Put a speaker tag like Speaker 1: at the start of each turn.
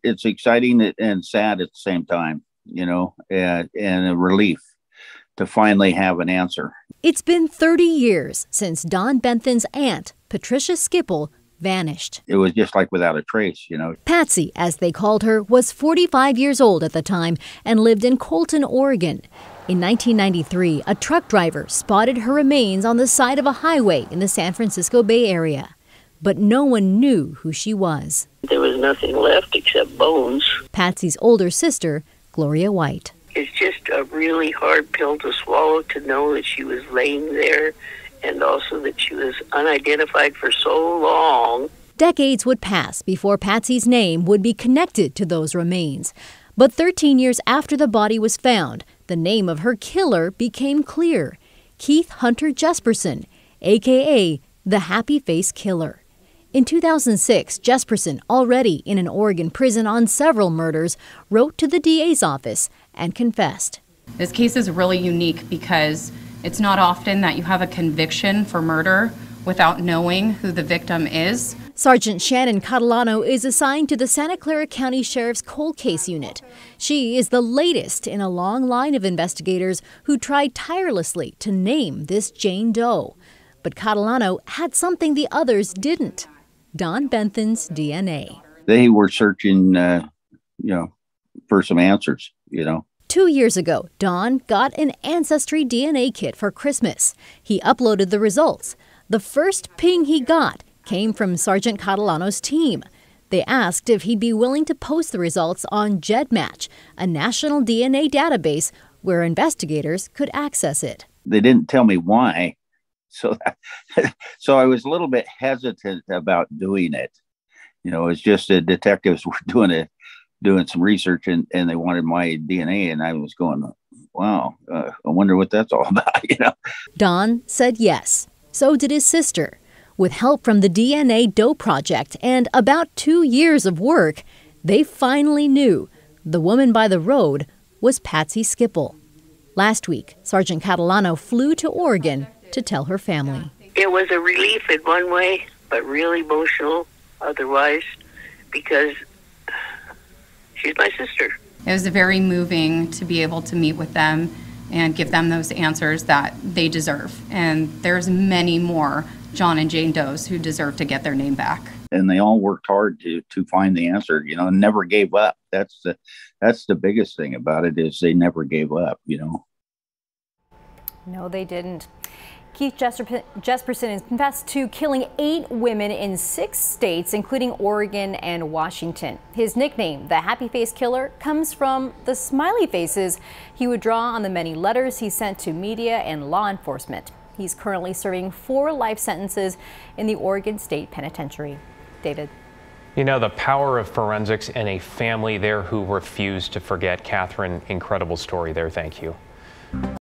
Speaker 1: It's exciting and sad at the same time, and a relief to finally have an answer.
Speaker 2: It's been 30 years since Don Bentham's aunt, Patricia Skiple, vanished.
Speaker 1: It was just like without a trace,
Speaker 2: Patsy, as they called her, was 45 years old at the time and lived in Colton, Oregon. In 1993, a truck driver spotted her remains on the side of a highway in the San Francisco Bay Area. But no one knew who she was.
Speaker 3: There was nothing left except bones.
Speaker 2: Patsy's older sister, Gloria White.
Speaker 3: It's just a really hard pill to swallow to know that she was laying there and also that she was unidentified for so long.
Speaker 2: Decades would pass before Patsy's name would be connected to those remains. But 13 years after the body was found, the name of her killer became clear. Keith Hunter Jesperson, a.k.a. the Happy Face Killer. In 2006, Jesperson, already in an Oregon prison on several murders, wrote to the DA's office and confessed.
Speaker 4: This case is really unique because it's not often that you have a conviction for murder without knowing who the victim is.
Speaker 2: Sergeant Shannon Catalano is assigned to the Santa Clara County Sheriff's Cold Case Unit. She is the latest in a long line of investigators who tried tirelessly to name this Jane Doe. But Catalano had something the others didn't: Don Bentham's DNA.
Speaker 1: They were searching, for some answers,
Speaker 2: 2 years ago, Don got an Ancestry DNA kit for Christmas. He uploaded the results. The first ping he got came from Sergeant Catalano's team. They asked if he'd be willing to post the results on GEDmatch, a national DNA database where investigators could access it.
Speaker 1: They didn't tell me why, so I was a little bit hesitant about doing it. It's just the detectives were doing some research and they wanted my DNA, and I was going, wow, I wonder what that's all about,
Speaker 2: Don said yes. So did his sister. With help from the DNA Doe Project and about 2 years of work, they finally knew the woman by the road was Patsy Skiple. Last week, Sergeant Catalano flew to Oregon to tell her family.
Speaker 3: It was a relief in one way, but really emotional otherwise, because she's my sister.
Speaker 4: It was very moving to be able to meet with them and give them those answers that they deserve. And there's many more John and Jane Does who deserve to get their name back.
Speaker 1: And they all worked hard to find the answer, and never gave up. That's the biggest thing about it, is they never gave up,
Speaker 5: No, they didn't. Keith Jesperson has confessed to killing 8 women in 6 states, including Oregon and Washington. His nickname, the Happy Face Killer, comes from the smiley faces he would draw on the many letters he sent to media and law enforcement. He's currently serving 4 life sentences in the Oregon State Penitentiary. David.
Speaker 6: The power of forensics and a family there who refused to forget. Catherine, incredible story there. Thank you.